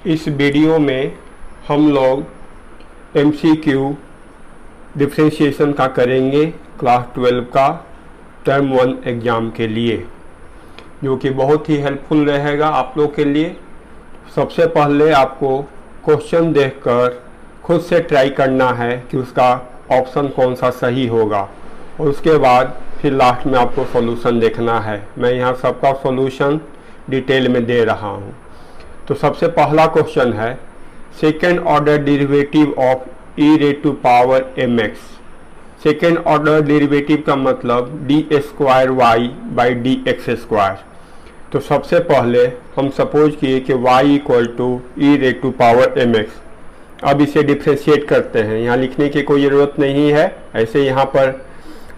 इस वीडियो में हम लोग MCQ डिफरेंशिएशन का करेंगे क्लास 12 का टर्म 1 एग्ज़ाम के लिए, जो कि बहुत ही हेल्पफुल रहेगा आप लोग के लिए। सबसे पहले आपको क्वेश्चन देखकर खुद से ट्राई करना है कि उसका ऑप्शन कौन सा सही होगा, और उसके बाद फिर लास्ट में आपको सॉल्यूशन देखना है। मैं यहाँ सबका सॉल्यूशन डिटेल में दे रहा हूँ। तो सबसे पहला क्वेश्चन है, second order derivative of e raise to power mx। Second order derivative का मतलब d² y D x square. तो सबसे पहले हम सपोज किए कि y equal to e raise to power mx। अब इसे डिफ्रेंशिएट करते हैं, यहाँ लिखने की कोई ज़रूरत नहीं है, ऐसे यहाँ पर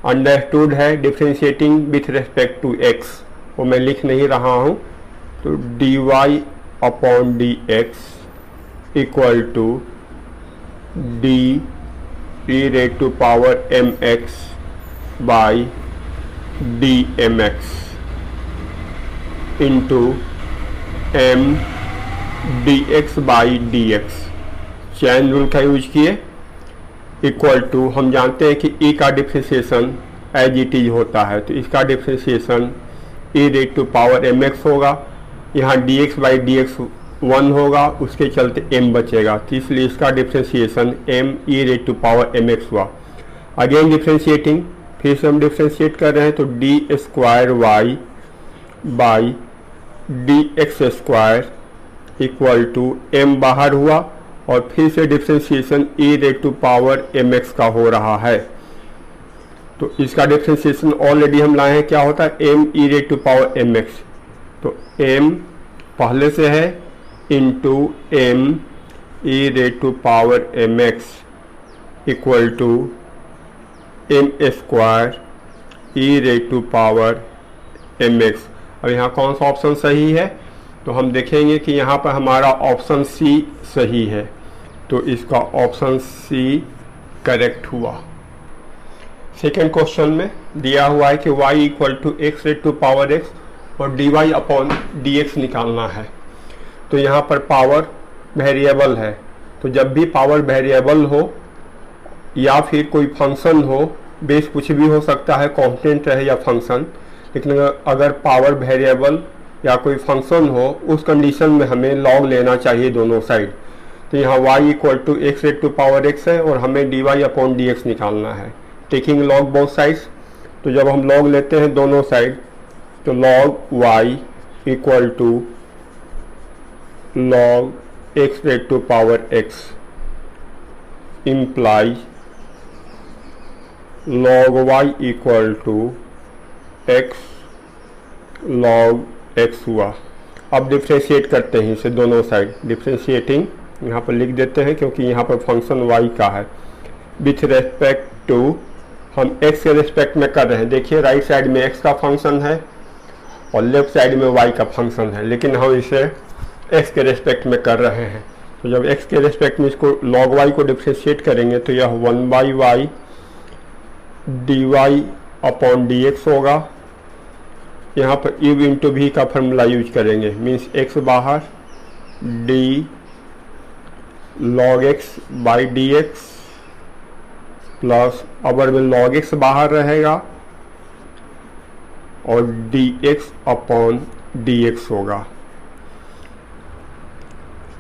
अंडरस्टूड है differentiating with respect to x, वो मैं लिख नहीं रहा हूँ। तो dy upon d x equal to d e raise to power mx by d m x into m d x by d x. Chain rule का use किए, equal to हम जानते हैं कि e का डिफ्रेंशिएशन एज इट इज होता है, तो इसका differentiation e raise to power mx होगा। यहाँ dx बाई डी एक्स 1 होगा, उसके चलते m बचेगा, तो इसलिए इसका differentiation m e raise to power mx हुआ। अगेन डिफ्रेंशिएटिंग, फिर से हम डिफ्रेंशिएट कर रहे हैं, तो d² y by d x square equal to m बाहर हुआ, और फिर से differentiation e raise to power mx का हो रहा है। तो इसका डिफ्रेंशिएशन ऑलरेडी हम लाए हैं, क्या होता है m e raise to power mx। तो m पहले से है into m e raise to power mx equal to m square e raise to power mx। अब यहाँ कौन सा ऑप्शन सही है, तो हम देखेंगे कि यहाँ पर हमारा ऑप्शन सी सही है, तो इसका ऑप्शन सी करेक्ट हुआ। सेकेंड क्वेश्चन में दिया हुआ है कि y equal to x raise to power x और dy अपॉन dx निकालना है। तो यहाँ पर पावर वेरिएबल है, तो जब भी पावर वेरिएबल हो या फिर कोई फंक्शन हो, बेस कुछ भी हो सकता है, कांस्टेंट रहे या फंक्शन, लेकिन अगर पावर वेरिएबल या कोई फंक्शन हो, उस कंडीशन में हमें लॉग लेना चाहिए दोनों साइड। तो यहाँ y equal to x raise to power x है और हमें dy अपॉन dx निकालना है, टेकिंग लॉग बोथ साइड्स। तो जब हम लॉग लेते हैं दोनों साइड, तो log y equal to log x raise to power x imply log y equal to x log x हुआ। अब डिफ्रेंशिएट करते हैं इसे दोनों साइड, डिफ्रेंशिएटिंग यहाँ पर लिख देते हैं क्योंकि यहाँ पर फंक्शन y का है, विथ रेस्पेक्ट टू हम x के रेस्पेक्ट में कर रहे हैं। देखिए राइट साइड में x का फंक्शन है और लेफ्ट साइड में y का फंक्शन है, लेकिन हम इसे x के रेस्पेक्ट में कर रहे हैं। तो जब x के रेस्पेक्ट में इसको log y को डिफ्रेंशिएट करेंगे, तो यह 1 by y dy upon d x होगा। यहाँ पर u इंटू v का फॉर्मूला यूज करेंगे, मीन्स x बाहर d log x by d x plus अबर में log x बाहर रहेगा और dx अपॉन dx होगा,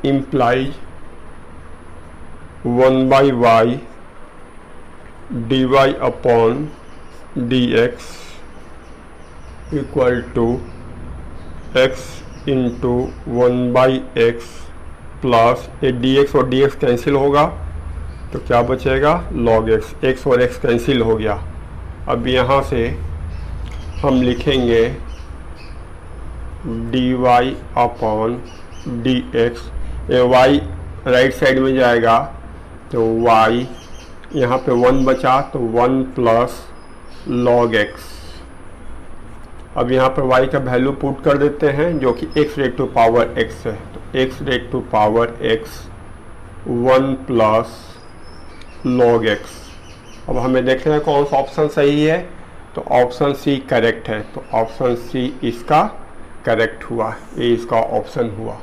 imply 1 by y d y upon d x equal to x into 1 by x plus a d x और d x cancel होगा, तो क्या बचेगा log x, x और x कैंसिल हो गया। अब यहाँ से हम लिखेंगे dy upon d x, y right side में जाएगा तो y यहाँ पे 1 बचा, तो 1 प्लस log x। अब यहाँ पर y का वैल्यू पुट कर देते हैं जो कि x raise to power x है, तो x raise to power x 1 plus log x। अब हमें देखना है कौन सा ऑप्शन सही है, तो ऑप्शन सी करेक्ट है, तो ऑप्शन सी इसका करेक्ट हुआ, ये इसका ऑप्शन हुआ।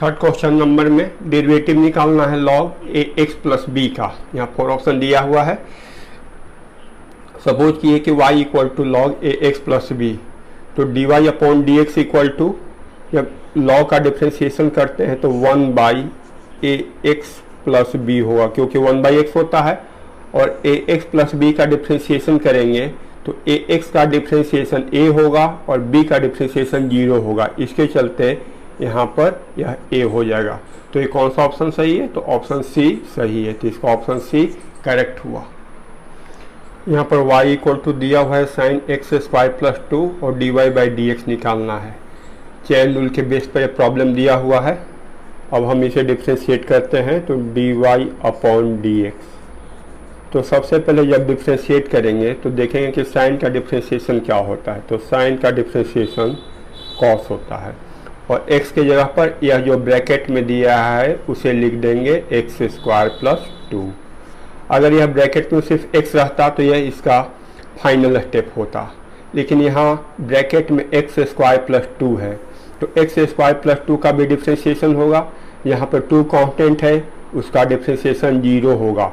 थर्ड क्वेश्चन नंबर में डेरिवेटिव निकालना है log ए एक्स प्लस बी का। यहाँ 4 ऑप्शन दिया हुआ है। सपोज किए कि y equal to log a x plus b, तो d y upon d x equal to, जब log का डिफ्रेंशिएशन करते हैं तो 1 by a x plus b होगा, क्योंकि 1 बाई एक्स होता है। और ए एक्स प्लस बी का डिफ्रेंशिएशन करेंगे तो ए एक्स का डिफ्रेंशिएशन ए होगा और बी का डिफ्रेंशिएशन 0 होगा। इसके चलते यहाँ पर यह ए हो जाएगा। तो ये कौन सा ऑप्शन सही है? तो ऑप्शन सी सही है। तो इसका ऑप्शन सी करेक्ट हुआ। यहाँ पर y इक्वल टू दिया हुआ है साइन एक्स स्क्वायर प्लस 2 और d y by d x निकालना है। चेन रूल के बेस पर यह प्रॉब्लम दिया हुआ है। अब हम इसे डिफ्रेंशिएट करते हैं तो d y upon d x. तो सबसे पहले जब डिफ्रेंशिएट करेंगे तो देखेंगे कि साइन का डिफ्रेंशिएशन क्या होता है। तो साइन का डिफ्रेंशिएशन कॉस होता है, और x के जगह पर यह जो ब्रैकेट में दिया है उसे लिख देंगे एक्स स्क्वायर प्लस 2। अगर यह ब्रैकेट में सिर्फ x रहता तो यह इसका फाइनल स्टेप होता, लेकिन यहाँ ब्रैकेट में एक्स स्क्वायर प्लस 2 है, तो एक्स स्क्वायर प्लस 2 का भी डिफ्रेंशिएशन होगा। यहाँ पर 2 कांस्टेंट है, उसका डिफ्रेंशिएशन 0 होगा,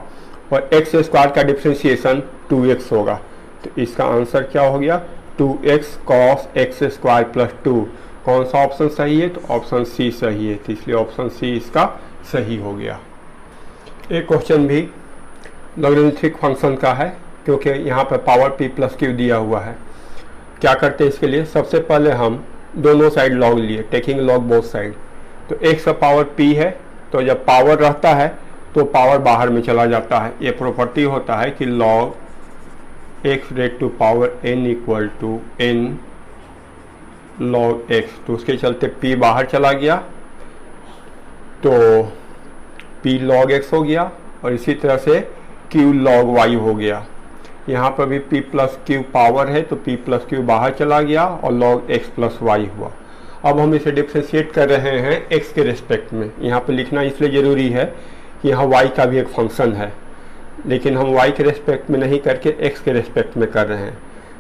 और एक्स स्क्वायर का डिफ्रेंशिएशन 2x होगा। तो इसका आंसर क्या हो गया? 2x cos x square plus 2। कौन सा ऑप्शन सही है? तो ऑप्शन सी सही है। तो इसलिए ऑप्शन सी इसका सही हो गया। एक क्वेश्चन भी लॉगरिथमिक फंक्शन का है, क्योंकि यहाँ पर पावर p प्लस क्यू दिया हुआ है। क्या करते हैं इसके लिए? सबसे पहले हम दोनों साइड लॉग लिए, टेकिंग लॉग बोथ साइड। तो x का पावर p है, तो जब पावर रहता है तो पावर बाहर में चला जाता है। ये प्रॉपर्टी होता है कि log x raised to power n equal to n log x। तो उसके चलते p बाहर चला गया तो p log x हो गया, और इसी तरह से q log y हो गया। यहाँ पर भी p प्लस क्यू पावर है तो p प्लस क्यू बाहर चला गया और log x प्लस y हुआ। अब हम इसे डिफ्रेंशिएट कर रहे हैं x के रिस्पेक्ट में। यहाँ पर लिखना इसलिए ज़रूरी है कि यहाँ y का भी एक फंक्शन है, लेकिन हम y के रिस्पेक्ट में नहीं करके x के रिस्पेक्ट में कर रहे हैं।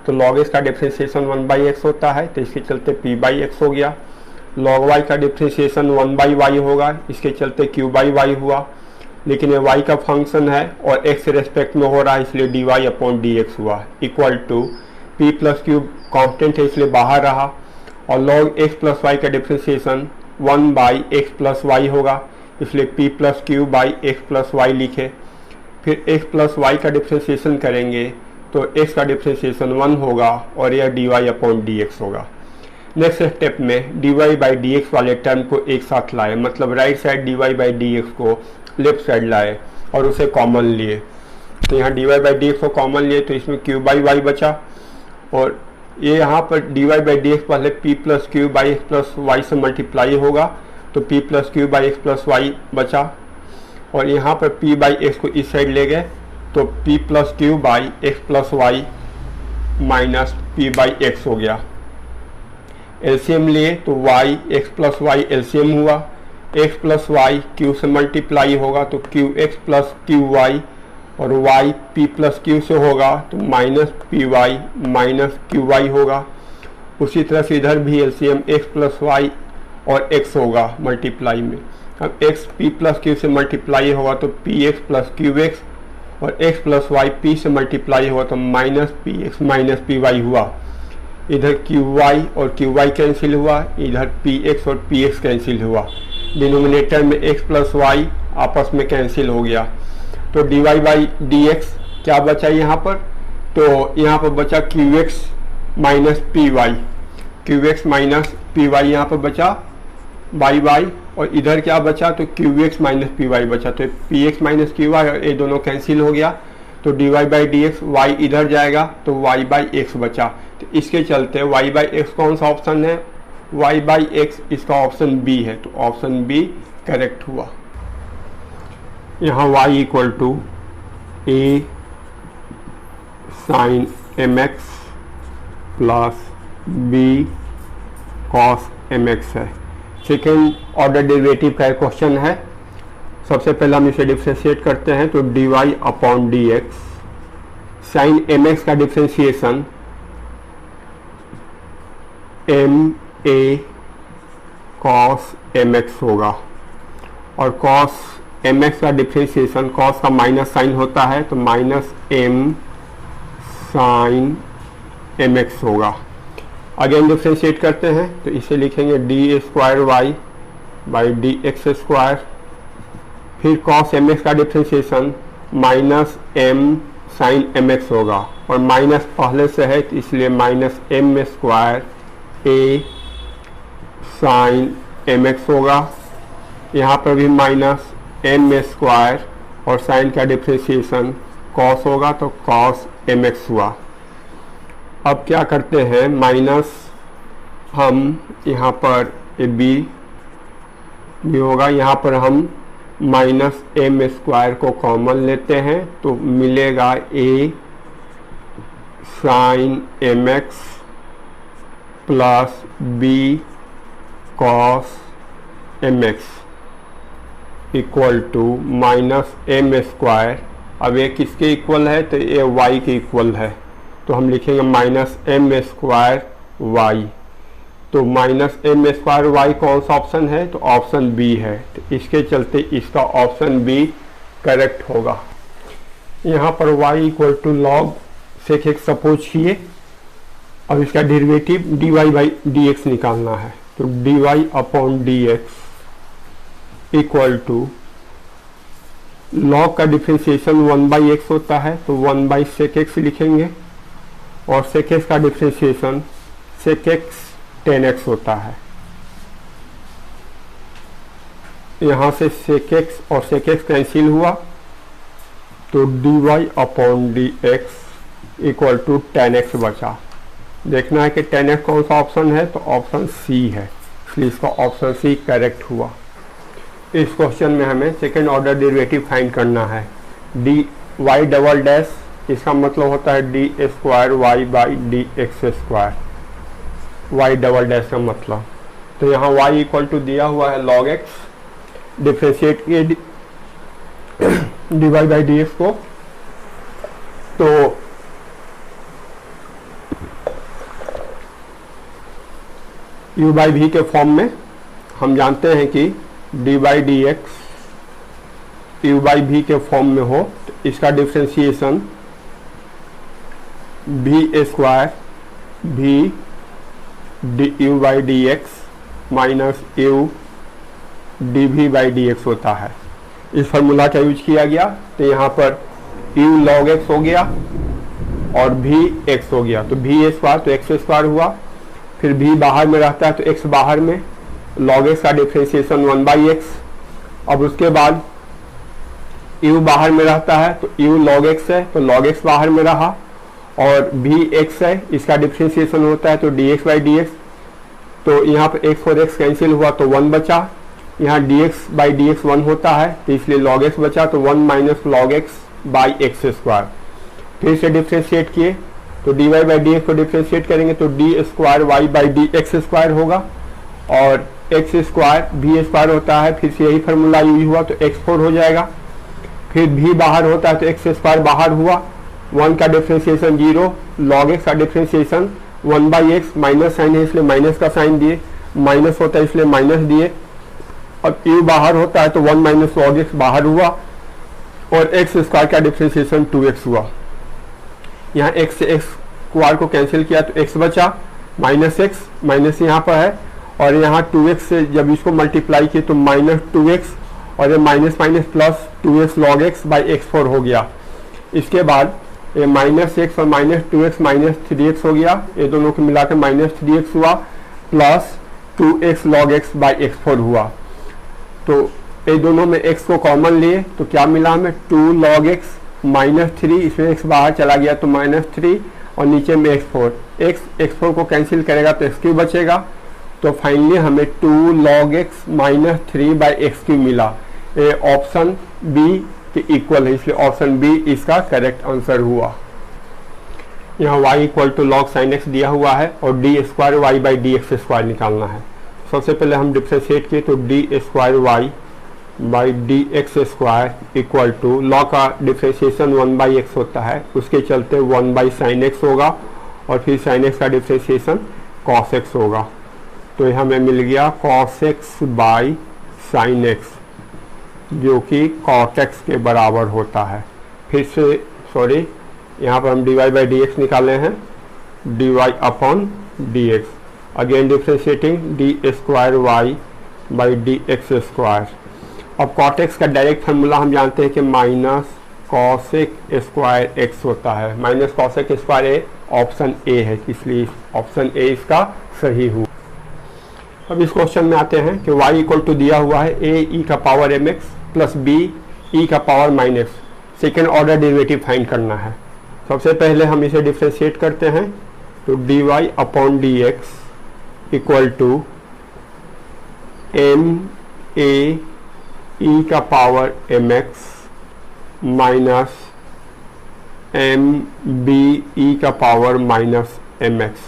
तो log x का डिफ्रेंशिएशन 1 बाई एक्स होता है, तो इसके चलते p बाई एक्स हो गया। log y का डिफ्रेंशिएशन 1 बाई वाई होगा, इसके चलते q बाई वाई हुआ। लेकिन ये y का फंक्शन है और x के रेस्पेक्ट में हो रहा है, इसलिए d y upon d x हुआ। Equal to p plus q constant है इसलिए बाहर रहा, और log x प्लस वाई का differentiation 1 by x plus y होगा, इसलिए p plus q by x plus y लिखे। फिर x प्लस वाई का डिफ्रेंशिएशन करेंगे तो x का डिफ्रेंशिएशन 1 होगा और यह d y upon d x होगा। नेक्स्ट स्टेप में d y by d x वाले टर्म को एक साथ लाए, मतलब right side d y by d x को लेफ्ट साइड लाए और उसे कॉमन लिए। तो यहाँ d y by d x को कॉमन लिए तो इसमें क्यू बाई वाई बचा, और ये यहाँ पर d y by d x पहले p plus q by x plus y से मल्टीप्लाई होगा, तो p plus q by x plus y बचा, और यहाँ पर पी बाई एक्स को इस साइड ले गए तो p plus q by x plus y minus p by x हो गया। एलसीएम लिए तो y x plus y LCM हुआ, एक्स प्लस वाई क्यू से मल्टीप्लाई होगा तो q x plus q y, और वाई पी प्लस क्यू से होगा तो minus p y minus q y होगा। उसी तरह से इधर भी एलसीएम एक्स प्लस वाई और एक्स होगा मल्टीप्लाई में। अब एक्स पी प्लस क्यू से मल्टीप्लाई होगा तो p x plus q x, और एक्स प्लस वाई पी से मल्टीप्लाई होगा तो minus p x minus p y हुआ। इधर क्यू वाई और क्यू वाई कैंसिल हुआ, इधर पी एक्स और पी एक्स कैंसिल हुआ। डिनोमिनेटर में एक्स प्लस वाई आपस में कैंसिल हो गया, तो d y by d x क्या बचा यहाँ पर? तो यहाँ पर बचा q x minus p y, q x minus p y यहाँ पर बचा बाई बाई, और इधर क्या बचा? तो q x minus p y बचा, तो p x minus q y और ये दोनों कैंसिल हो गया, तो d y by d x y इधर जाएगा तो वाई बाई एक्स बचा। तो इसके चलते वाई बाई एक्स कौन सा ऑप्शन है? वाई बाई एक्स इसका ऑप्शन बी है, तो ऑप्शन बी करेक्ट हुआ। यहाँ y equal to a sine m x plus b cos m x है। सेकेंड ऑर्डर डेरिवेटिव का एक क्वेश्चन है। सबसे पहले हम इसे डिफ्रेंशिएट करते हैं तो d y upon d x sine m x का differentiation m a cos mx होगा, और कॉस mx का डिफ्रेंशिएशन, कॉस का माइनस साइन होता है तो माइनस m साइन mx होगा। अगेन डिफ्रेंशिएट करते हैं तो इसे लिखेंगे d square y by d x square, फिर कॉस mx का differentiation minus m sine mx होगा, और माइनस पहले से है तो इसलिए minus m square a sine mx होगा। यहाँ पर भी माइनस m स्क्वायर और साइन का डिफ्रेंशिएशन कॉस होगा तो कॉस mx हुआ। अब क्या करते हैं, माइनस हम यहाँ पर ए बी होगा, यहाँ पर हम माइनस m स्क्वायर को कॉमन लेते हैं तो मिलेगा a sine mx plus b cos mx equal to minus m square. अब ये किसके इक्वल है तो ये y के इक्वल है, तो हम लिखेंगे माइनस m स्क्वायर y। तो माइनस m स्क्वायर y कौन सा ऑप्शन है तो ऑप्शन बी है, तो इसके चलते इसका ऑप्शन बी करेक्ट होगा। यहाँ पर y equal to log sec x suppose किए, अब इसका derivative dy by d x निकालना है, तो dy upon d x equal to log का डिफ्रेंशिएशन 1 बाई एक्स होता है तो 1 बाई सेक एक्स लिखेंगे, और सेक एक्स का डिफ्रेंशिएशन सेक एक्स 10x होता है। यहाँ से सेक एक्स और सेक एक्स कैंसिल हुआ तो dy upon d x equal to 10x बचा। देखना है कि 10x कौन सा ऑप्शन है तो ऑप्शन सी है, इसलिए इसका ऑप्शन सी करेक्ट हुआ। इस क्वेश्चन में हमें सेकेंड ऑर्डर डेरिवेटिव फाइंड करना है। डी वाई डबल डैश, इसका मतलब होता है d square y by d x square, y double dash का मतलब। तो यहाँ वाई इक्वल टू दिया हुआ है लॉग एक्स, डिफ्रेंशिएट किए d y by d x को, तो u बाई वी के फॉर्म में हम जानते हैं कि d by d x u by v के फॉर्म में हो तो इसका differentiation v square v d u by d x minus u d v by d x होता है। इस फार्मूला का यूज किया गया तो यहाँ पर यू लॉग एक्स हो गया और भी एक्स हो गया, तो भी स्क्वायर तो एक्स स्क्वायर हुआ, फिर भी बाहर में रहता है तो एक्स बाहर में, लॉग एक्स का डिफ्रेंशिएशन 1 बाई एक्स। अब उसके बाद यू बाहर में रहता है तो यू लॉग एक्स है तो लॉग एक्स बाहर में रहा, और भी एक्स है इसका डिफ्रेंशिएशन होता है तो D x by d x, तो यहाँ पर एक्स और एक्स कैंसिल हुआ तो 1 बचा, यहाँ D x by d x 1 होता है तो इसलिए लॉग एक्स बचा, तो 1 minus log x by x square. फिर से डिफ्रेंशिएट किए तो d y by d x को डिफ्रेंशिएट करेंगे तो d square y by d x square होगा, और एक्स स्क्वायर भी स्क्वायर होता है, फिर से यही फार्मूला यूज हुआ तो x4 हो जाएगा। फिर भी बाहर होता है तो एक्स स्क्वायर बाहर हुआ, 1 का डिफ्रेंशिएशन 0, लॉग एक्स का differentiation 1 by x, minus sign है इसलिए माइनस का साइन दिए, माइनस होता है इसलिए माइनस दिए। अब यू बाहर होता है तो 1 माइनस लॉग एक्स बाहर हुआ, और एक्स स्क्वायर का डिफ्रेंशिएशन 2x हुआ। यहाँ एक्स से एक्स स्क्वायर को कैंसिल किया तो x बचा, माइनस एक्स माइनस यहाँ पर है, और यहाँ 2x से जब इसको मल्टीप्लाई किए तो माइनस 2x, और ये minus minus plus 2x log x by x4 हो गया। इसके बाद ये माइनस एक्स और माइनस 2x माइनस 3x हो गया, ये दोनों को मिलाकर माइनस 3x हुआ, plus 2x log x by x4 हुआ। तो ये दोनों में x को कॉमन लिए तो क्या मिला हमें 2 लॉग एक्स माइनस 3, इसमें x बाहर चला गया तो माइनस 3, और नीचे में x4, x4 को कैंसिल करेगा तो x3 बचेगा, तो फाइनली हमें 2 log x minus 3 by x cube मिला। ये ऑप्शन बी के इक्वल है, इसलिए ऑप्शन बी इसका करेक्ट आंसर हुआ। यहाँ y equal to log sine x दिया हुआ है और d square y by d x square निकालना है। सबसे पहले हम डिफ्रेंशिएट किए तो d square y by d x square equal to log का डिफ्रेंशिएशन 1 बाई एक्स होता है, उसके चलते 1 बाई साइन एक्स होगा, और फिर साइन एक्स का डिफ्रेंशिएशन कॉस एक्स होगा। तो हमें मिल गया cos x by sine x, जो कि cot x के बराबर होता है। फिर से सॉरी, यहाँ पर हम dy बाई डी एक्स निकाले हैं, dy upon d x, again differentiating d square y by d x square. अब cot x का डायरेक्ट फार्मूला हम जानते हैं कि माइनस कॉसेक स्क्वायर एक्स होता है। Minus cosec square A option A है, इसलिए ऑप्शन ए इसका सही हुआ। अब इस क्वेश्चन में आते हैं कि y इक्वल टू दिया हुआ है ए ई का power m x plus b e का power minus, second order derivative find करना है। सबसे पहले हम इसे डिफ्रेंशिएट करते हैं, तो d y upon d x equal to m a e का power m x minus m b e का पावर माइनस एम एक्स,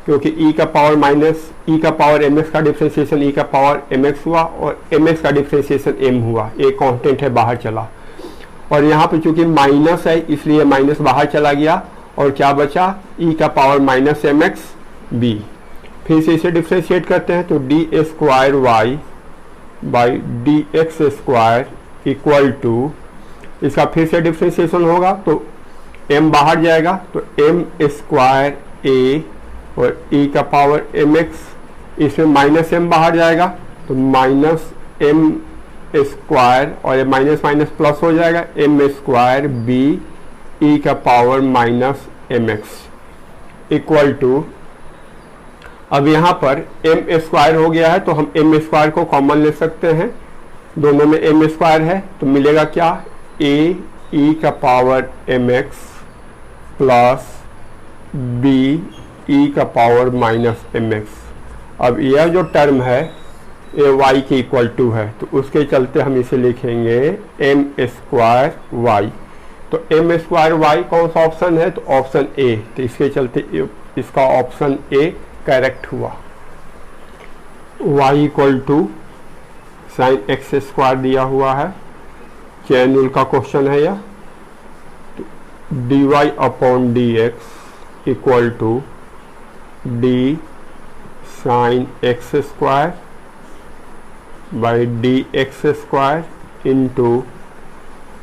क्योंकि ई का पावर माइनस ई का पावर एम एक्स का डिफ्रेंशिएशन ई का पावर एम एक्स हुआ और एम एक्स का डिफ्रेंशिएशन एम हुआ, एक कांस्टेंट है बाहर चला, और यहाँ पे चूंकि माइनस है इसलिए माइनस बाहर चला गया और क्या बचा ई का power minus m x b. फिर से इसे डिफ्रेंशिएट करते हैं, तो d square y by d x square equal to, इसका फिर से डिफ्रेंशिएशन होगा तो m बाहर जाएगा तो m स्क्वायर a और e का पावर एम एक्स, इसमें माइनस m बाहर जाएगा तो माइनस m स्क्वायर और माइनस माइनस प्लस हो जाएगा m स्क्वायर b e का power minus m x equal to, अब यहाँ पर m स्क्वायर हो गया है तो हम m स्क्वायर को कॉमन ले सकते हैं, दोनों में m स्क्वायर है तो मिलेगा क्या a e का power m x plus b e का पावर माइनस एम एक्स। अब यह जो टर्म है ये y के इक्वल टू है तो उसके चलते हम इसे लिखेंगे m स्क्वायर y, तो m स्क्वायर y कौन सा ऑप्शन है तो ऑप्शन ए, तो इसके चलते इसका ऑप्शन ए करेक्ट हुआ। y equal to sine x square दिया हुआ है, चेन रूल का क्वेश्चन है यह, d y upon d x equal to d sine x square by d x square into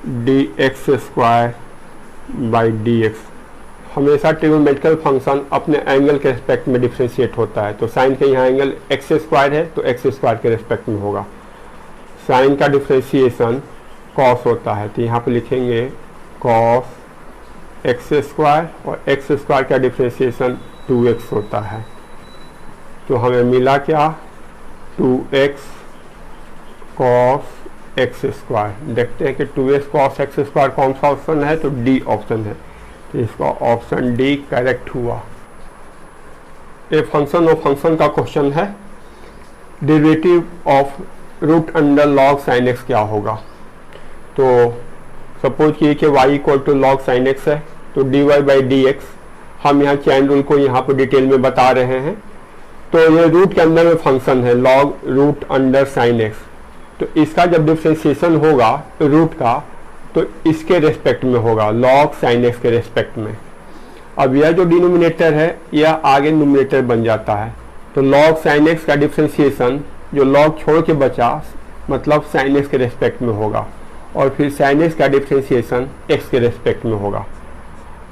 d x square by d x. हमेशा trigonometrical function अपने angle के respect में डिफ्रेंशिएट होता है, तो साइन के यहाँ एंगल एक्स स्क्वायर है तो एक्स स्क्वायर के रिस्पेक्ट में होगा। साइन का डिफ्रेंशिएशन कॉस होता है तो यहाँ पे लिखेंगे कॉस एक्स स्क्वायर और एक्स स्क्वायर का डिफ्रेंशिएशन 2x होता है, तो हमें मिला क्या 2x कॉस एक्स स्क्वायर। देखते हैं कि 2x कॉस एक्स स्क्वायर कौन सा ऑप्शन है तो डी ऑप्शन है, तो इसका ऑप्शन डी करेक्ट हुआ। ए फंक्शन ऑफ फंक्शन का क्वेश्चन है, derivative of root under log sine x क्या होगा। तो सपोज किए कि y equal to log sine x है तो d y by d x, हम यहाँ चैन रूल को यहाँ पर डिटेल में बता रहे हैं, तो ये रूट के अंदर में फंक्शन है log root under sine x, तो इसका जब डिफ्रेंशिएशन होगा रूट का तो इसके रेस्पेक्ट में होगा लॉग साइन एक्स के रेस्पेक्ट में। अब यह जो डिनोमिनेटर है यह आगे न्यूमरेटर बन जाता है, तो लॉग साइन एक्स का डिफ्रेंशिएशन जो लॉग छोड़ के बचा मतलब साइन एक्स के रेस्पेक्ट में होगा और फिर साइन एक्स का डिफ्रेंशिएशन एक्स के रेस्पेक्ट में होगा।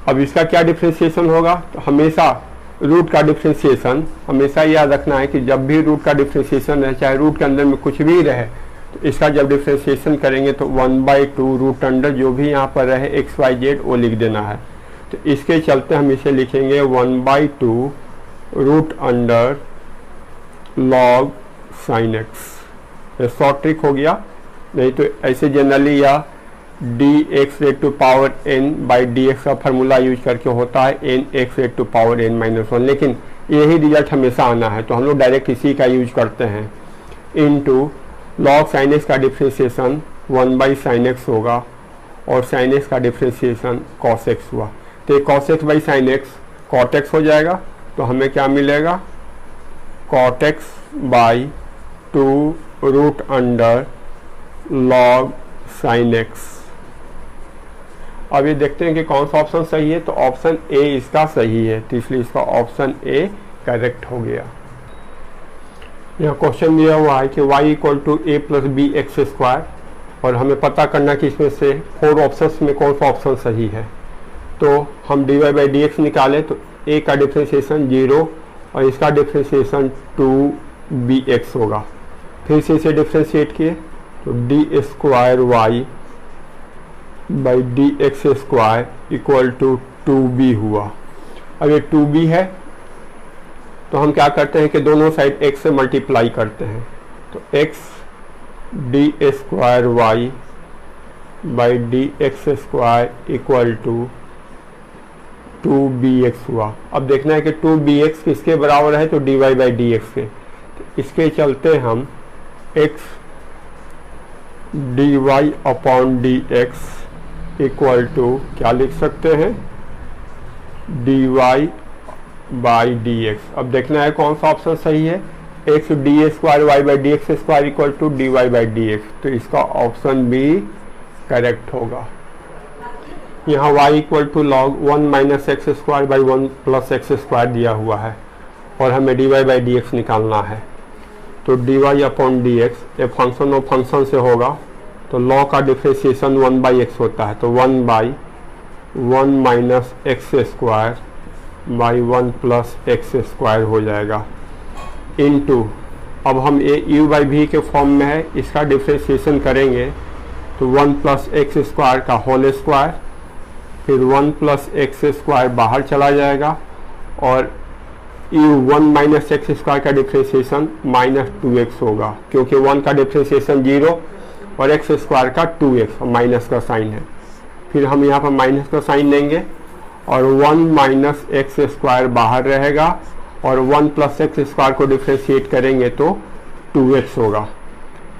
अब इसका क्या डिफ्रेंशिएशन होगा तो हमेशा रूट का डिफ्रेंशिएशन हमेशा याद रखना है कि जब भी रूट का डिफ्रेंशिएशन रहे चाहे रूट के अंदर में कुछ भी रहे तो इसका जब डिफ्रेंशिएशन करेंगे तो 1/2 रूट अंडर जो भी यहाँ पर रहे एक्स वाई जेड वो लिख देना है, तो इसके चलते हम इसे लिखेंगे 1/2 root under log sine x. Short trick हो गया, नहीं तो ऐसे जनरली या d x raised to power n by d x का फार्मूला यूज करके होता है n x raised to power n minus 1, लेकिन यही रिजल्ट हमेशा आना है तो हम लोग डायरेक्ट इसी का यूज करते हैं। इनटू लॉग साइन एक्स का डिफ्रेंशिएशन 1/sin x होगा और साइन एक्स का डिफ्रेंशिएशन cos x हुआ, तो cos x by sine x cot x हो जाएगा, तो हमें क्या मिलेगा cot x by 2 root under log sine x. अब ये देखते हैं कि कौन सा ऑप्शन सही है, तो ऑप्शन ए इसका सही है, तो इसलिए इसका ऑप्शन ए करेक्ट हो गया। यह क्वेश्चन दिया हुआ है कि y equal to a plus b x square, और हमें पता करना कि इसमें से 4 ऑप्शंस में कौन सा ऑप्शन सही है। तो हम dy बाई डी एक्स निकालें तो a का डिफ्रेंशिएशन 0 और इसका डिफ्रेंशिएशन 2bx होगा। फिर से इसे डिफ्रेंशिएट किए तो d square y by d x square equal to 2b हुआ। अब ये 2b है तो हम क्या करते हैं कि दोनों साइड x से मल्टीप्लाई करते हैं, तो x d square y by d x square equal to 2bx हुआ। अब देखना है कि 2bx किसके बराबर है, तो dy बाई डी एक्स के। तो इसके चलते हम x dy upon d x equal to क्या लिख सकते हैं, dy बाई डी एक्स। अब देखना है कौन सा ऑप्शन सही है, x d square y by d x square equal to dy by d x, तो इसका ऑप्शन बी करेक्ट होगा। यहाँ y equal to log 1 minus x square by 1 plus x square दिया हुआ है और हमें dy बाई डी एक्स निकालना है। तो dy upon d x A function of function से होगा, तो लॉ का डिफ्रेंशिएशन 1 बाई एक्स होता है, तो 1 by 1 minus x square by 1 plus x square हो जाएगा इनटू, अब हम ए यू बाई वी के फॉर्म में है, इसका डिफ्रेंशिएशन करेंगे तो 1 प्लस एक्स स्क्वायर का होल स्क्वायर, फिर 1 प्लस एक्स स्क्वायर बाहर चला जाएगा और यू 1 माइनस एक्स स्क्वायर का डिफ्रेंशिएशन माइनस 2x होगा, क्योंकि 1 का डिफ्रेंशिएशन 0 और एक्स स्क्वायर का 2x माइनस का साइन है। फिर हम यहाँ पर माइनस का साइन लेंगे और 1 माइनस एक्स स्क्वायर बाहर रहेगा और 1 प्लस एक्स स्क्वायर को डिफ्रेंशिएट करेंगे तो 2x होगा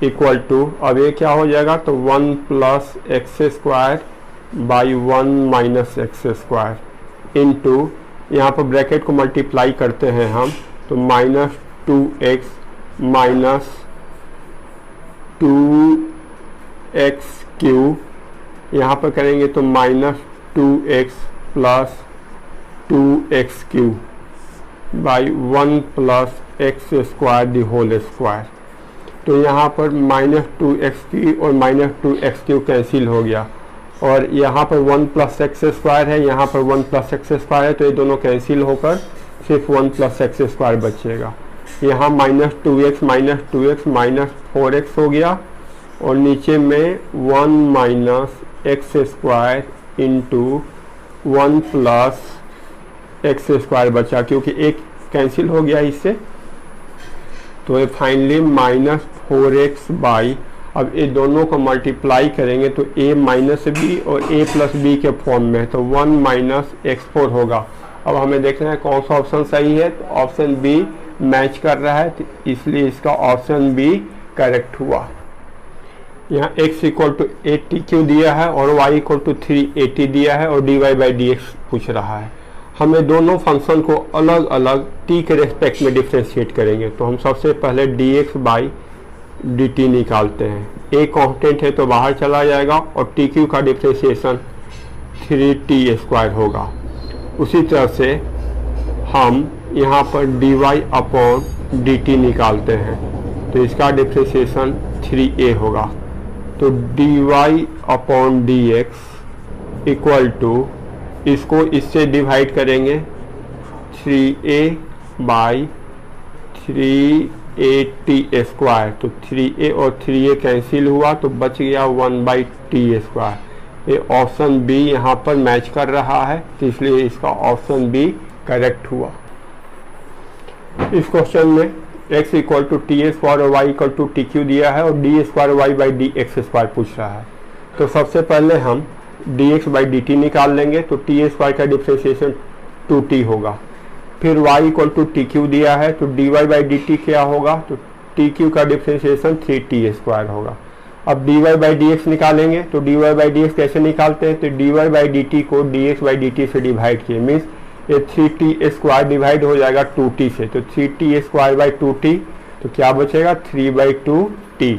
इक्वल टू, अब ये क्या हो जाएगा, तो 1 plus x square by 1 minus x square into, यहाँ पर ब्रैकेट को मल्टीप्लाई करते हैं हम, तो minus 2x minus 2x Q, यहाँ पर करेंगे तो minus 2x plus 2x cube by 1 plus x square the whole square. तो यहाँ पर माइनस 2x की और माइनस 2x क्यू कैंसिल हो गया और यहाँ पर 1 प्लस एक्स स्क्वायर है, यहाँ पर 1 प्लस एक्स स्क्वायर है, तो ये दोनों कैंसिल होकर सिर्फ 1 प्लस एक्स स्क्वायर बचेगा। यहाँ माइनस 2x माइनस 4x हो गया और नीचे में 1 minus x square into 1 plus x square बचा, क्योंकि एक कैंसिल हो गया इससे, तो ये फाइनली माइनस 4x बाई, अब ये दोनों को मल्टीप्लाई करेंगे तो a माइनस बी और a प्लस बी के फॉर्म में, तो 1 माइनस x4 होगा। अब हमें देखना है कौन सा ऑप्शन सही है, तो ऑप्शन बी मैच कर रहा है, तो इसलिए इसका ऑप्शन बी करेक्ट हुआ। यहाँ x इक्वल टू 80 दिया है और y इक्वल टू 380 दिया है और dy बाई डी एक्स पूछ रहा है। हमें दोनों फंक्शन को अलग अलग t के रेस्पेक्ट में डिफ्रेंशिएट करेंगे, तो हम सबसे पहले dx बाई dt निकालते हैं। a कांस्टेंट है तो बाहर चला जाएगा और tq का डिफ्रेंशिएशन 3t स्क्वायर होगा। उसी तरह से हम यहाँ पर dy अपॉन dt निकालते हैं, तो इसका डिफ्रेंशिएशन 3a होगा। तो dy upon d x equal to, इसको इससे डिवाइड करेंगे 3a बाई 3at स्क्वायर, तो 3a और 3a कैंसिल हुआ तो बच गया 1 बाई टी स्क्वायर। ये ऑप्शन बी यहाँ पर मैच कर रहा है, तो इसलिए इसका ऑप्शन बी करेक्ट हुआ। इस क्वेश्चन में x equal to t square और y equal to t cube दिया है और d square y by d x square पूछ रहा है। तो सबसे पहले हम d x by d t निकाल लेंगे, तो टी स्क्वायर का डिफ्रेंशिएशन 2t होगा। फिर y equal to t cube दिया है तो d y by d t क्या होगा, तो टी क्यू का डिफ्रेंशिएशन 3t स्क्वायर होगा। अब d y by d x निकालेंगे, तो d y by d x कैसे निकालते हैं, तो d y by d t को d x by d t से डिवाइड किए, मीन्स ये 3t स्क्वायर डिवाइड हो जाएगा 2t से, तो 3t स्क्वायर बाई 2t, तो क्या बचेगा 3 बाई 2t।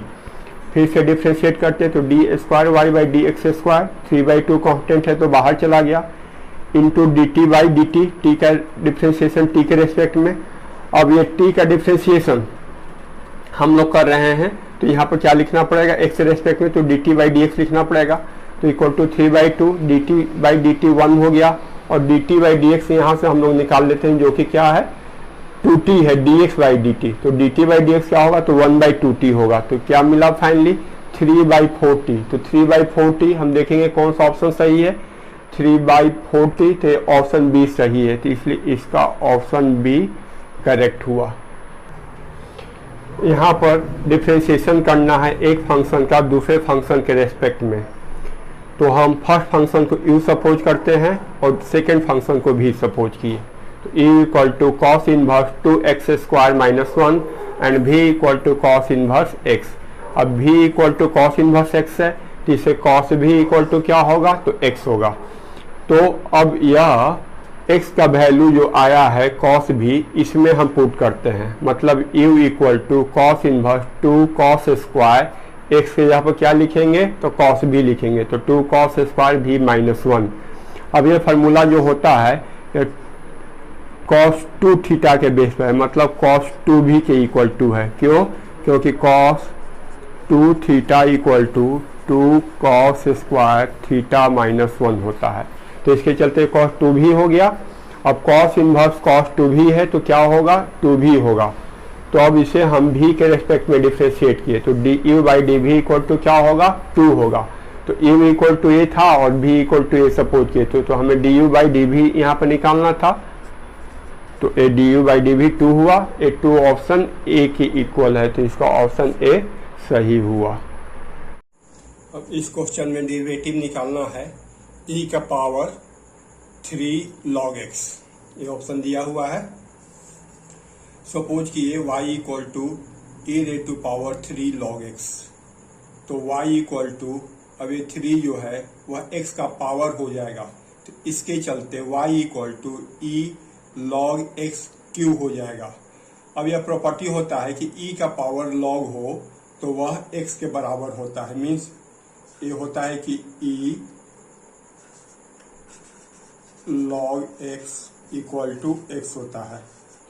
फिर से डिफ्रेंशिएट करते हैं तो d square y by d x square, 3 by 2 constant है तो बाहर चला गया, into d t by d t, t का डिफ्रेंशिएशन टी के रेस्पेक्ट में। अब ये टी का डिफ्रेंशिएशन हम लोग कर रहे हैं, तो यहाँ पर क्या लिखना पड़ेगा x के रेस्पेक्ट में, तो dt बाई डी एक्स लिखना पड़ेगा। तो equal to 3/2 dt by d t 1 हो गया, और dt बाई डी एक्स यहाँ से हम लोग निकाल लेते हैं, जो कि क्या है 2t है dx बाई dt। तो dt बाई डी एक्स क्या होगा, तो 1/2t होगा। तो क्या मिला फाइनली 3/4t। तो 3/4t हम देखेंगे कौन सा ऑप्शन सही है, 3/4t, तो ऑप्शन बी सही है। तो इसलिए इसका ऑप्शन बी करेक्ट हुआ। यहाँ पर डिफ्रेंशिएशन करना है एक फंक्शन का दूसरे फंक्शन के रेस्पेक्ट में, तो हम फर्स्ट फंक्शन को u सपोज करते हैं और सेकेंड फंक्शन को भी सपोज किए। तो e equal to cos inverse 2x² minus 1 and v equal to cos inverse x। अब v equal to cos inverse x है, तो इसे कॉस v इक्वल टू क्या होगा, तो x होगा। तो अब यह x का वैल्यू जो आया है कॉस भी, इसमें हम पुट करते हैं, मतलब u equal to cos inverse 2 cos square x के यहाँ पर क्या लिखेंगे, तो कॉस भी लिखेंगे, तो 2 कॉस स्क्वायर भी माइनस 1। अब ये फार्मूला जो होता है कॉस 2 थीटा के बेस पर है, मतलब कॉस 2 भी के इक्वल टू है। क्यों, क्योंकि cos 2 theta equal to 2 cos square theta minus 1 होता है। तो इसके चलते cos 2 भी हो गया। अब cos इनवर्स cos 2 भी है, तो क्या होगा, 2 भी होगा। तो अब इसे हम v के रेस्पेक्ट में डिफ्रेंशिएट किए, तो du by d v equal to क्या होगा, 2 होगा। तो u इक्वल टू a था और v equal to a suppose किए, तो हमें du बाई डी वी यहाँ पर निकालना था। तो a du by d v 2 हुआ, a 2 ऑप्शन a की इक्वल है, तो इसका ऑप्शन a सही हुआ। अब इस क्वेश्चन में डेरिवेटिव निकालना है e का पावर 3 log x, ये ऑप्शन दिया हुआ है। सपोज किए y equal to e raised to power 3 log x, तो y इक्वल टू, अब ये 3 जो है वह x का पावर हो जाएगा, तो इसके चलते y equal to e log x cube हो जाएगा। अब यह प्रॉपर्टी होता है कि e का पावर log हो तो वह x के बराबर होता है, मीन्स ये होता है कि e log x equal to x होता है।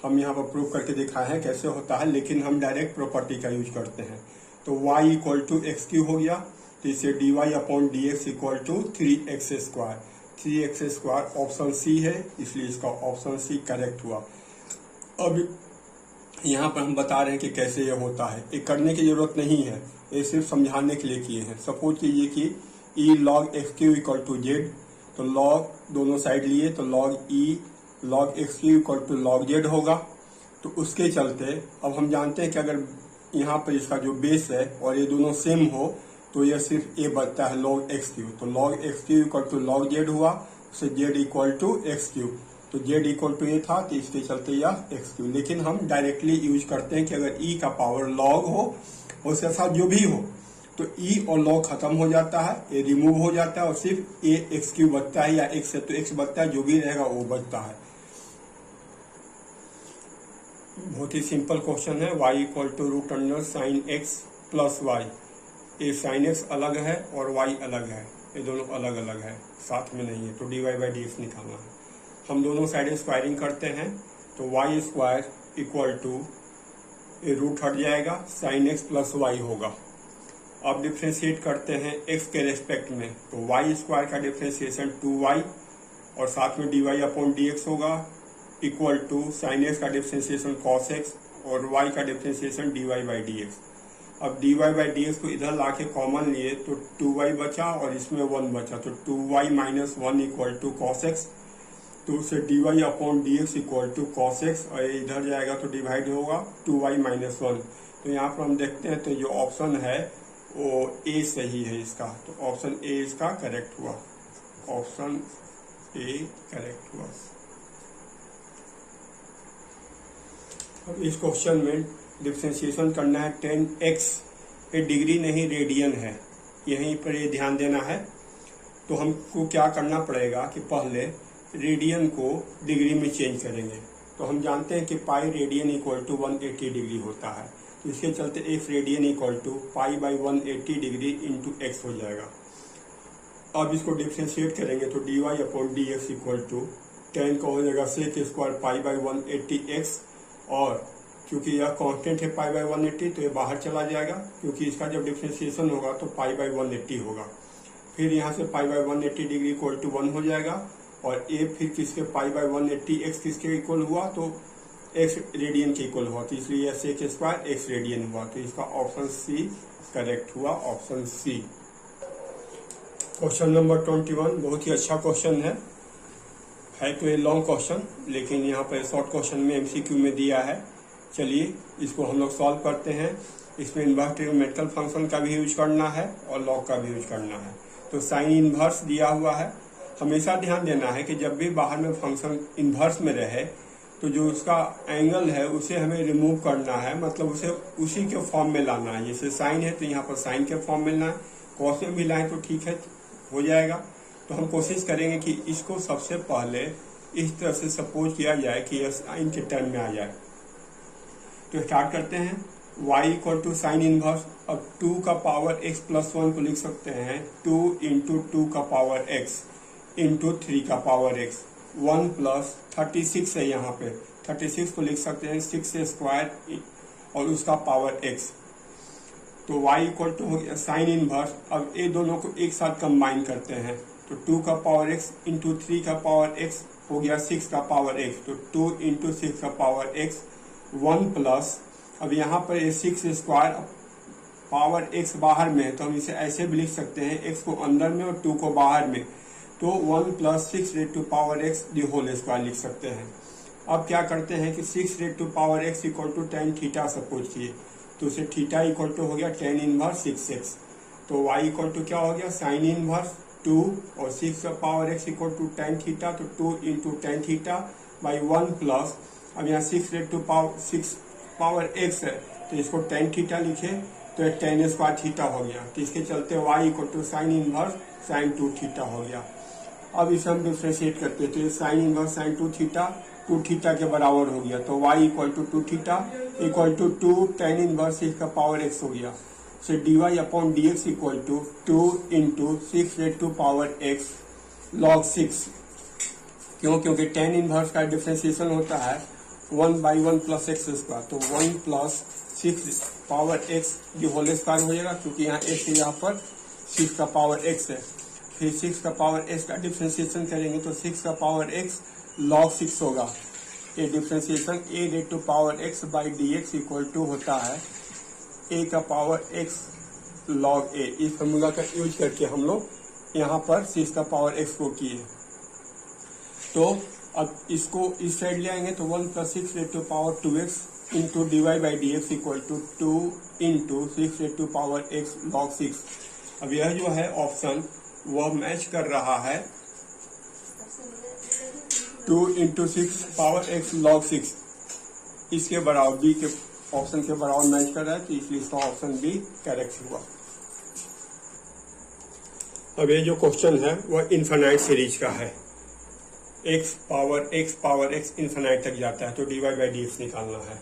हम यहाँ पर प्रूव करके दिखाए हैं कैसे होता है, लेकिन हम डायरेक्ट प्रॉपर्टी का यूज करते हैं। तो y equal to x cube हो गया, तो इसे dy upon d x equal to 3x²। 3x² option C है, इसलिए इसका ऑप्शन सी करेक्ट हुआ। अब यहाँ पर हम बता रहे हैं कि कैसे ये होता है, ये करने की जरूरत नहीं है, ये सिर्फ समझाने के लिए किए हैं। सपोज कीजिए कि e log x cube equal to z, तो log दोनों साइड लिए, तो log e log x cube equal to log z होगा। तो उसके चलते अब हम जानते हैं कि अगर यहाँ पर इसका जो बेस है और ये दोनों सेम हो तो यह सिर्फ a बचता है log x क्यूब, तो log x cube equal to log z हुआ, उससे z equal to x cube, तो z इक्वल टू a था, तो इसके चलते यह x क्यूब। लेकिन हम डायरेक्टली यूज करते हैं कि अगर e का पावर log हो और उसके साथ जो भी हो, तो e और log खत्म हो जाता है, a रिमूव हो जाता है और सिर्फ a x क्यूब बचता है, या x है तो x बचता है, जो भी रहेगा वो बचता है। बहुत ही सिंपल क्वेश्चन है। y equal to root under sine x plus y, ये साइन x अलग है और y अलग है, ये दोनों अलग अलग है, साथ में नहीं है, तो dy बाई डी एक्स निकालना है। हम दोनों साइड स्क्वायरिंग करते हैं, तो y स्क्वायर इक्वल टू ये रूट हट जाएगा, साइन x प्लस वाई होगा। अब डिफ्रेंशिएट करते हैं x के रेस्पेक्ट में, तो y स्क्वायर का डिफ्रेंशिएशन 2y और साथ में dy अपॉन डी एक्स होगा, इक्वल टू साइन x का डिफ्रेंशिएशन cos x और y का differentiation dy by d x. अब dy बाई डी एक्स को इधर लाके कॉमन लिए तो 2y बचा और इसमें 1 बचा, तो 2y minus 1 equal to cos x, तो उससे dy upon d x equal to cos x, और इधर जाएगा तो डिवाइड होगा 2y माइनस 1। तो यहाँ पर हम देखते हैं तो जो ऑप्शन है वो ए सही है इसका, तो ऑप्शन ए इसका करेक्ट हुआ, ऑप्शन ए करेक्ट हुआ। अब इस क्वेश्चन में डिफ्रेंशिएशन करना है 10x, ये डिग्री नहीं रेडियन है, यहीं पर ये ध्यान देना है। तो हमको क्या करना पड़ेगा कि पहले रेडियन को डिग्री में चेंज करेंगे, तो हम जानते हैं कि pi radian equal to 180 degree होता है, तो इसके चलते एक radian equal to pi by 180 degree into x हो जाएगा। अब इसको डिफ्रेंशिएट करेंगे तो dy upon d x equal to 10 का हो जाएगा sec square pi by 180 x और क्योंकि यह कांस्टेंट है पाई बाई 180, तो ये बाहर चला जाएगा, क्योंकि इसका जब डिफ्रेंशिएशन होगा तो पाई बाई 180 होगा। फिर यहाँ से pi by 180 degree equal to 1 हो जाएगा, और ए फिर किसके पाई बाई 180 एक्स किसके इक्वल हुआ, तो एक्स रेडियन के इक्वल हुआ, तो इसलिए यह सेक स्क्वायर एक्स रेडियन हुआ। तो इसका ऑप्शन सी करेक्ट हुआ, ऑप्शन सी। क्वेश्चन नंबर 21 बहुत ही अच्छा क्वेश्चन है तो ये लॉन्ग क्वेश्चन, लेकिन यहाँ पर शॉर्ट क्वेश्चन में एमसीक्यू में दिया है। चलिए इसको हम लोग सॉल्व करते हैं। इसमें इन्वर्स ट्रिग्नोमेट्रिकल फंक्शन का भी यूज करना है और लॉग का भी यूज करना है। तो साइन इन्वर्स दिया हुआ है। हमेशा ध्यान देना है कि जब भी बाहर में फंक्शन इन्वर्स में रहे तो जो उसका एंगल है उसे हमें रिमूव करना है, मतलब उसे उसी के फॉर्म में लाना है। जैसे साइन है तो यहाँ पर साइन के फॉर्म में लाना है, कॉस में भी लाएं तो ठीक है, हो जाएगा। तो हम कोशिश करेंगे कि इसको सबसे पहले इस तरह से सपोज किया जाए कि यह साइन के टर्म में आ जाए। तो स्टार्ट करते हैं। y equal to sine inverse, अब 2 का पावर x प्लस 1 को लिख सकते हैं 2 इंटू 2 का पावर x इंटू 3 का पावर x, 1 प्लस 36 है, यहाँ पे 36 को लिख सकते हैं 6 स्क्वायर और उसका पावर x। तो y इक्वल टू हो गया साइन इनवर्स। अब ये दोनों को एक साथ कंबाइन करते हैं, तो 2 का पावर x इंटू 3 का पावर x हो गया 6 का पावर x, तो 2 इंटू 6 का पावर x, 1 प्लस, अब यहाँ पर ये 6 स्क्वायर, पावर x बाहर में है तो हम इसे ऐसे भी लिख सकते हैं, x को अंदर में और 2 को बाहर में, तो 1 plus 6 raised to power x the whole square लिख सकते हैं। अब क्या करते हैं कि 6 raised to power x equal to tan theta suppose किए, तो उसे थीटा इक्वल टू हो गया टेन इनवर्स 6x। तो y इक्वल टू क्या हो गया साइन इनवर्स 2 और 6 का power x equal to tan theta, तो 2 into tan theta by 1 plus, अब यहाँ 6 raised to power 6 power x है तो इसको टेन थीटा लिखे तो टेन स्क्वायर थीटा हो गया। तो इसके चलते y equal to sine inverse sine 2 theta हो गया। अब इसे हम डिफ्रेंशिएट करते हैं, तो साइन इनवर्स साइन 2 थीटा के बराबर हो गया, तो y equal to 2 theta equal to 2 tan inverse 6 का पावर x हो गया। So dy upon dx equal to 2 into 6 raised to power x log 6। क्यों? क्योंकि टेन इनवर्स का डिफ्रेंशिएशन होता है 1 बाई 1 प्लस एक्स स्क्वायर, तो 1 प्लस 6 पावर x जो होल स्क्वायर हो जाएगा, क्योंकि यहाँ x है, यहाँ पर 6 का पावर x है। फिर 6 का पावर x का डिफ्रेंशिएशन करेंगे तो 6 का पावर x लॉग 6 होगा। ये differentiation a raised to power x by d x equal to होता है a का पावर x लॉग a। इस फॉर्मूला का यूज करके हम लोग यहाँ पर 6 का पावर x को किए। तो अब इसको इस साइड ले आएंगे तो 1 plus 6 raised to power 2x into d y by d x equal to 2 into 6 raised to power x log 6। अब यह जो है ऑप्शन वह मैच कर रहा है 2 इंटू 6 पावर x लॉग 6 इसके बराबर, बी के ऑप्शन के बराबर मैच कर रहा है, तो इसलिए इसका ऑप्शन बी करेक्ट हुआ। अब ये जो क्वेश्चन है वह इनफाइनाइट सीरीज का है, x पावर x इन्फिनाइट तक जाता है, तो dy बाई डी एक्स निकालना है।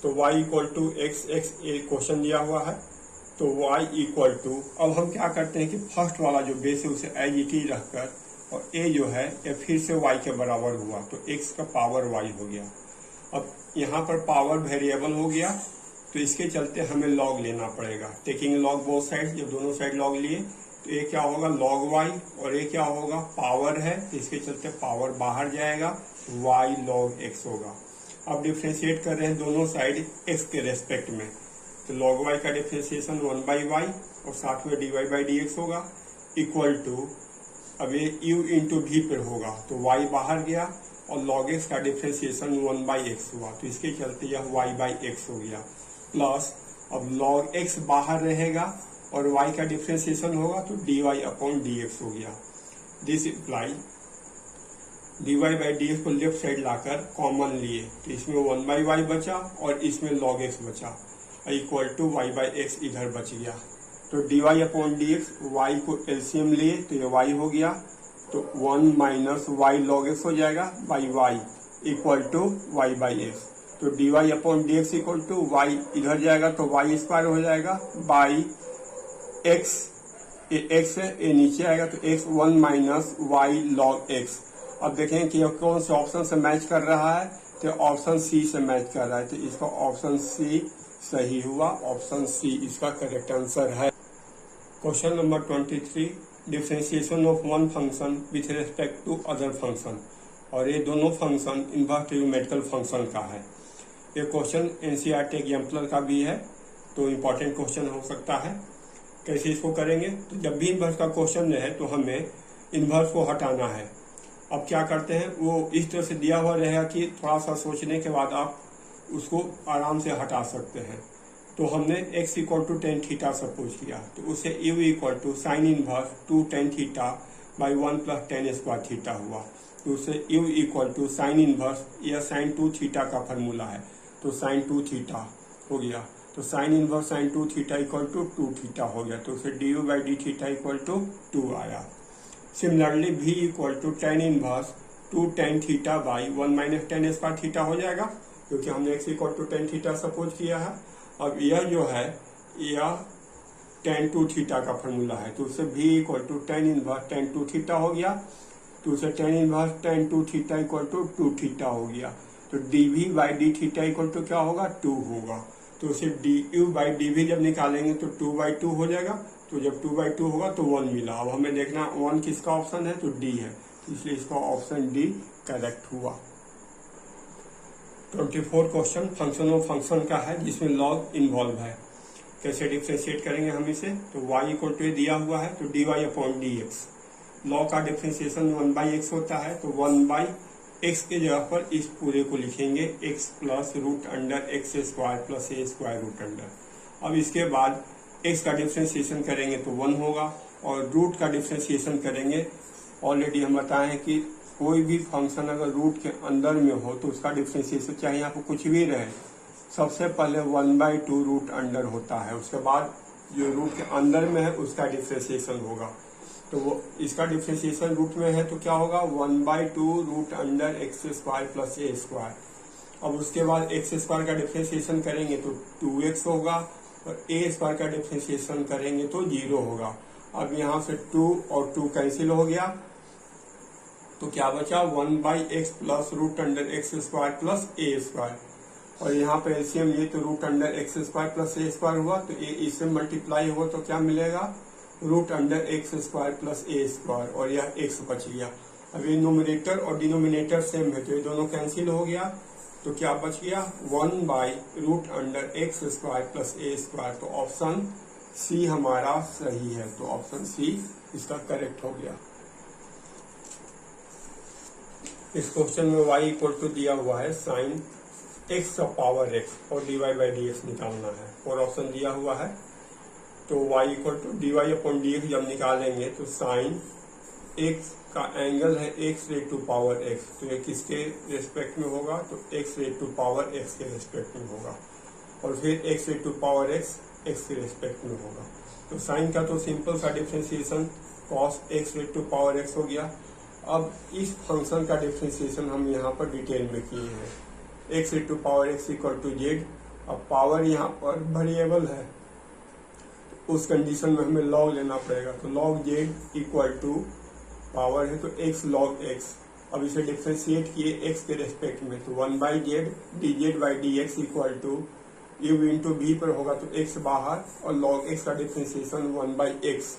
तो y इक्वल टू एक्स ये क्वेश्चन दिया हुआ है, तो y इक्वल टू, अब हम क्या करते हैं कि फर्स्ट वाला जो बेस है उसे एज इट इज रखकर, और a जो है ये फिर से y के बराबर हुआ, तो x का पावर y हो गया। अब यहाँ पर पावर वेरिएबल हो गया, तो इसके चलते हमें लॉग लेना पड़ेगा, टेकिंग लॉग बोथ साइड, जब दोनों साइड लॉग लिए तो ये क्या होगा लॉग y, और ये क्या होगा पावर है, तो इसके चलते पावर बाहर जाएगा, y लॉग x होगा। अब डिफ्रेंशिएट कर रहे हैं दोनों साइड x के रेस्पेक्ट में, तो लॉग y का डिफ्रेंशिएशन 1 बाई वाई और साथ में dy बाई डी एक्स होगा इक्वल टू, अब ये u इंटू v पर होगा, तो y बाहर गया और log x का डिफ्रेंशिएशन 1 बाई x हुआ, तो इसके चलते यह y बाई x हो गया, प्लस अब log x बाहर रहेगा और y का डिफ्रेंशिएशन होगा तो dy अपॉन dx हो गया। This imply dy by d x को लेफ्ट साइड लाकर कॉमन लिए, तो इसमें 1 बाई वाई बचा और इसमें log x बचा, equal to y by x इधर बच गया। तो dy upon d x, y को एलसीएम लिए तो ये y हो गया, तो 1 माइनस y log x हो जाएगा by y equal to y by x. तो dy upon d x equal to y इधर जाएगा तो y स्क्वायर हो जाएगा बाई x, ये x है, ये नीचे आएगा तो x 1 minus y log x। अब देखें कि यह कौन से ऑप्शन से मैच कर रहा है, तो ऑप्शन सी से मैच कर रहा है, तो इसका ऑप्शन सी सही हुआ। ऑप्शन सी इसका करेक्ट आंसर है। Question number 23, differentiation of one function with respect to other function. और ये दोनों फंक्शन इनवर्स ट्रिग्नोमेट्रिकल फंक्शन का है। ये क्वेश्चन एनसीईआरटी एग्जाम्पलर का भी है, तो इम्पोर्टेंट क्वेश्चन हो सकता है। कैसे इसको करेंगे, तो जब भी इनवर्स का क्वेश्चन है तो हमें इनवर्स को हटाना है। अब क्या करते हैं, वो इस तरह से दिया हुआ रहेगा कि थोड़ा सा सोचने के बाद आप उसको आराम से हटा सकते हैं। तो हमने x equal to tan theta suppose किया, तो उससे u equal to sine inverse two tan theta by 1 plus tan square theta हुआ। तो उससे u equal to sine inverse, यह साइन 2 थीटा का फॉर्मूला है, तो साइन 2 थीटा हो गया। तो sine inverse sine 2 theta equal to 2 theta हो गया, तो उससे d u by d theta equal to 2 आया। Similarly v equal to tan inverse two tan theta by 1 minus tan square theta हो जाएगा, क्योंकि हमने x equal to tan theta suppose किया है। अब यह जो है यह टेन टू थीटा का फॉर्मूला है, तो उससे v equal to tan inverse tan two theta हो गया, तो उससे tan inverse tan two theta equal to 2 theta हो गया। तो dv by d theta equal to क्या होगा, 2 होगा। तो उसे du बाई dv जब निकालेंगे तो 2 बाई 2 हो जाएगा, तो जब 2 बाई 2 होगा तो 1 मिला। अब हमें देखना 1 किसका ऑप्शन है, तो d है, इसलिए इसका ऑप्शन d करेक्ट हुआ। 24 क्वेश्चन फंक्शन ऑफ फंक्शन का है जिसमें लॉग इन्वॉल्व है। कैसे डिफ्रेंशिएट करेंगे हम इसे, तो y इक्वल टू दिया हुआ है, तो dy अपॉन dx। लॉग का डिफ्रेंशिएशन 1 बाई एक्स होता है, तो 1 बाई एक्स के जगह पर इस पूरे को लिखेंगे x plus root under x square plus a square root under. अब इसके बाद x का डिफ्रेंशिएशन करेंगे तो 1 होगा, और रूट का डिफ्रेंशिएशन करेंगे। ऑलरेडी हम बताएं कि कोई भी फंक्शन अगर रूट के अंदर में हो तो उसका डिफ्रेंशिएशन चाहे यहाँ पर कुछ भी रहे, सबसे पहले 1/2 रूट अंडर होता है, उसके बाद जो रूट के अंदर में है उसका डिफ्रेंशिएशन होगा। तो वो इसका डिफ्रेंशिएशन रूट में है तो क्या होगा, 1/2 root under x square plus a square. अब उसके बाद एक्स स्क्वायर का डिफ्रेंशिएशन करेंगे तो 2x होगा, और ए स्क्वायर का डिफ्रेंशिएशन करेंगे तो 0 होगा। अब यहाँ से 2 और 2 कैंसिल हो गया, तो क्या बचा 1/x plus root under x square plus a square. और यहाँ पे एलसीएम ये तो root under x square plus a square हुआ, तो ए इससे मल्टीप्लाई हो तो क्या मिलेगा, root under x square plus a square, और यह एक्स बच गया। अब ये नोमिनेटर और डिनोमिनेटर सेम है, तो ये दोनों कैंसिल हो गया, तो क्या बच गया 1 by root under x square plus a square. तो ऑप्शन सी हमारा सही है, तो ऑप्शन सी इसका करेक्ट हो गया। इस क्वेश्चन में y इक्वल टू दिया हुआ है साइन x का पावर x और dy बाई dx निकालना है, और ऑप्शन दिया हुआ है। तो y equal to dy upon dx जब निकालेंगे तो साइन x का एंगल है x raised to power x, तो ये किसके रेस्पेक्ट में होगा, तो x raised to power x के रेस्पेक्ट में होगा, और फिर x raised to power x x के रेस्पेक्ट में होगा। तो साइन का तो सिंपल सा differentiation cos x raised to power x हो गया। अब इस फंक्शन का डिफ्रेंशिएशन हम यहाँ पर डिटेल में किए हैं, x raised to power x equal to z. अब पावर यहाँ पर वेरिएबल है, तो उस कंडीशन में हमें लॉग लेना पड़ेगा, तो log z equal to power है तो x लॉग x। अब इसे डिफ्रेंशिएट किए x के रेस्पेक्ट में, तो 1/z dz by dx equal to u into v पर होगा तो x बाहर, और लॉग x का डिफ्रेंशिएशन 1/x,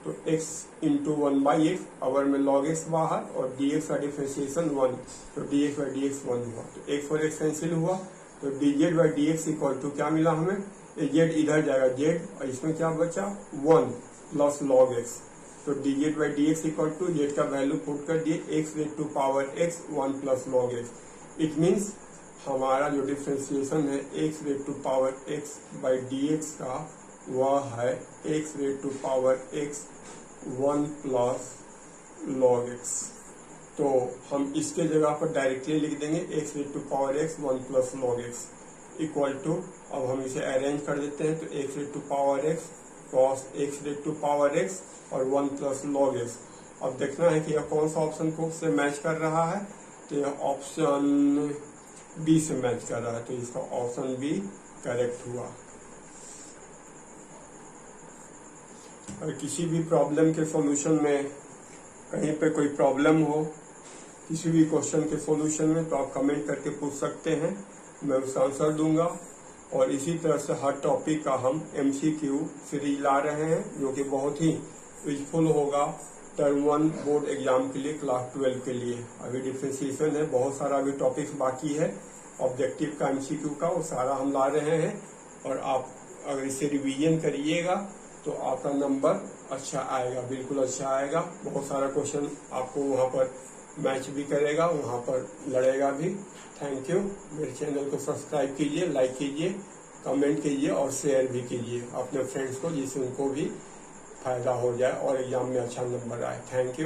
तो x इंटू 1/x, अवर में log x बाहर, और dx का डिफ्रेंशिएशन 1, तो dx बाई dx 1 हुआ, तो x और x कैंसिल हुआ, तो dz by dx equal to क्या मिला हमें, z इधर जाएगा z, और इसमें क्या बचा 1 प्लस log x, तो dz by dx equal to z का वैल्यू पुट कर दिए x raised to power x 1 plus log x। It means हमारा जो डिफ्रेंशिएशन है x raised to power x by dx का वह है x raised to power x 1 plus log x। तो हम इसके जगह पर डायरेक्टली लिख देंगे x raised to power x 1 plus log x equal to, अब हम इसे अरेंज कर देते हैं, तो x raised to power x cos x raised to power x और 1 प्लस log x। अब देखना है कि यह कौन सा ऑप्शन को से मैच कर रहा है, तो यह ऑप्शन बी से मैच कर रहा है, तो इसका ऑप्शन बी करेक्ट हुआ। और किसी भी प्रॉब्लम के सॉल्यूशन में कहीं पे कोई प्रॉब्लम हो किसी भी क्वेश्चन के सॉल्यूशन में, तो आप कमेंट करके पूछ सकते हैं, मैं उसका आंसर दूंगा। और इसी तरह से हर टॉपिक का हम MCQ सीरीज ला रहे हैं, जो कि बहुत ही यूजफुल होगा टर्म 1 बोर्ड एग्जाम के लिए, क्लास 12 के लिए। अभी डिफ्रेंशिएशन है, बहुत सारा अभी टॉपिक्स बाकी है ऑब्जेक्टिव का, MCQ का, वो सारा हम ला रहे हैं। और आप अगर इसे रिवीजन करिएगा तो आपका नंबर अच्छा आएगा, बिल्कुल अच्छा आएगा। बहुत सारा क्वेश्चन आपको वहाँ पर मैच भी करेगा, वहाँ पर लड़ेगा भी। Thank you. मेरे चैनल को सब्सक्राइब कीजिए, लाइक कीजिए, कमेंट कीजिए और शेयर भी कीजिए अपने फ्रेंड्स को, जिससे उनको भी फायदा हो जाए और एग्जाम में अच्छा नंबर आए। Thank you.